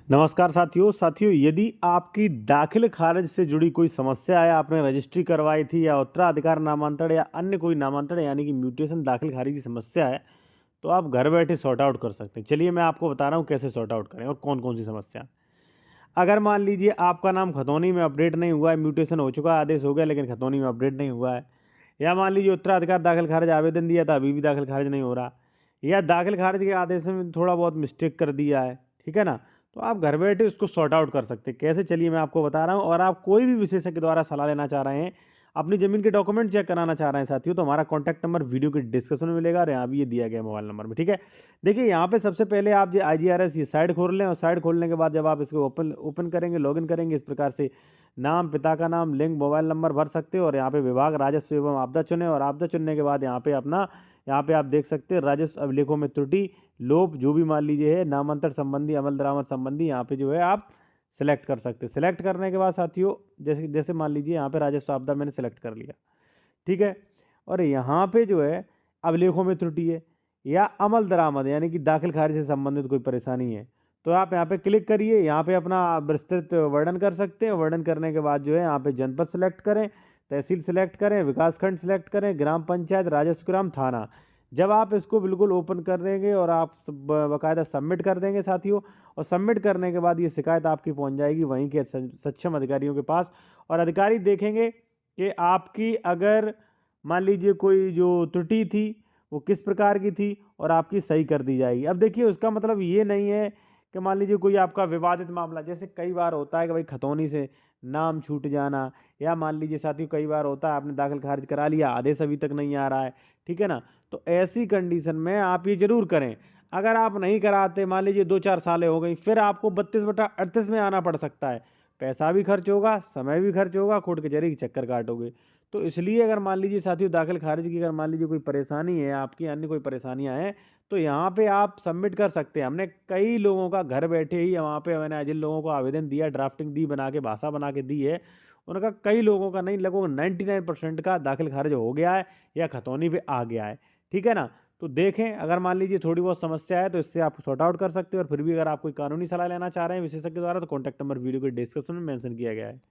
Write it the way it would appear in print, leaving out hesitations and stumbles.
नमस्कार साथियों यदि आपकी दाखिल खारिज से जुड़ी कोई समस्या है, आपने रजिस्ट्री करवाई थी या उत्तराधिकार नामांतरण या अन्य कोई नामांतरण यानी कि म्यूटेशन दाखिल खारिज की समस्या है, तो आप घर बैठे सॉर्ट आउट कर सकते हैं। चलिए मैं आपको बता रहा हूँ कैसे सॉर्ट आउट करें और कौन कौन सी समस्या। अगर मान लीजिए आपका नाम खतौनी में अपडेट नहीं हुआ है, म्यूटेशन हो चुका है, आदेश हो गया लेकिन खतौनी में अपडेट नहीं हुआ है, या मान लीजिए उत्तराधिकार दाखिल खारिज आवेदन दिया था, अभी भी दाखिल खारिज नहीं हो रहा, या दाखिल खारिज के आदेश में थोड़ा बहुत मिस्टेक कर दिया है, ठीक है ना, तो आप घर बैठे उसको सॉर्ट आउट कर सकते हैं। कैसे, चलिए मैं आपको बता रहा हूँ। और आप कोई भी विशेषज्ञ द्वारा सलाह लेना चाह रहे हैं, अपनी ज़मीन के डॉक्यूमेंट चेक कराना चाह रहे हैं साथियों, तो हमारा कॉन्टैक्ट नंबर वीडियो के डिस्क्रिप्शन में मिलेगा और यहाँ भी ये दिया गया मोबाइल नंबर में, ठीक है। देखिए यहाँ पे सबसे पहले आप ये IGRS ये साइट खोल लें और साइट खोलने के बाद जब आप इसको ओपन करेंगे, लॉगिन करेंगे, इस प्रकार से नाम, पिता का नाम, लिंक, मोबाइल नंबर भर सकते हो और यहाँ पे विभाग राजस्व एवं आपदा चुने और आपदा चुनने के बाद यहाँ पे आप देख सकते हैं राजस्व अभिलेखों में त्रुटि, लोप, जो भी मान लीजिए है, नामांतरण संबंधी, अमल दरामद संबंधी, यहाँ पे जो है आप सेलेक्ट कर सकते हैं। सेलेक्ट करने के बाद साथियों जैसे जैसे मान लीजिए यहाँ पे राजस्व आपदा मैंने सेलेक्ट कर लिया, ठीक है, और यहाँ पे जो है अभिलेखों में त्रुटि है या अमल दरामद यानी कि दाखिल खारिज से संबंधित कोई परेशानी है, तो आप यहाँ पे क्लिक करिए। यहाँ पे अपना विस्तृत वर्णन कर सकते हैं। वर्णन करने के बाद जो है यहाँ पे जनपद सेलेक्ट करें, तहसील सेलेक्ट करें, विकासखंड सेलेक्ट करें, ग्राम पंचायत, राजस्व ग्राम, थाना। जब आप इसको बिल्कुल ओपन कर देंगे और आप बाकायदा सबमिट कर देंगे साथियों, और सबमिट करने के बाद ये शिकायत आपकी पहुँच जाएगी वहीं के सक्षम अधिकारियों के पास, और अधिकारी देखेंगे कि आपकी अगर मान लीजिए कोई जो त्रुटि थी वो किस प्रकार की थी और आपकी सही कर दी जाएगी। अब देखिए उसका मतलब ये नहीं है कि मान लीजिए कोई आपका विवादित मामला, जैसे कई बार होता है कि भाई खतौनी से नाम छूट जाना, या मान लीजिए साथियों कई बार होता है आपने दाखिल खारिज करा लिया, आदेश अभी तक नहीं आ रहा है, ठीक है ना, तो ऐसी कंडीशन में आप ये जरूर करें। अगर आप नहीं कराते, मान लीजिए 2-4 सालें हो गई, फिर आपको 32/38 में आना पड़ सकता है। पैसा भी खर्च होगा, समय भी खर्च होगा, कोर्ट कचहरी के चक्कर काटोगे। तो इसलिए अगर मान लीजिए साथियों दाखिल खारिज की अगर मान लीजिए कोई परेशानी है, आपकी अन्य कोई परेशानियां हैं, तो यहाँ पे आप सबमिट कर सकते हैं। हमने कई लोगों का घर बैठे ही वहाँ पे मैंने जिन लोगों को आवेदन दिया, ड्राफ्टिंग दी बना के, भाषा बना के दी है, उनका कई लोगों का नहीं, लगभग 99% का दाखिल खारिज हो गया है या खतौनी पे आ गया है, ठीक है ना। तो देखें, अगर मान लीजिए थोड़ी बहुत समस्या है तो इससे आप सॉर्ट आउट कर सकते हो। और फिर भी अगर आप कोई कानूनी सलाह लेना चाह रहे हैं विशेषज्ञ द्वारा, तो कॉन्टैक्ट नंबर वीडियो के डिस्क्रिप्शन में मेंशन किया गया है।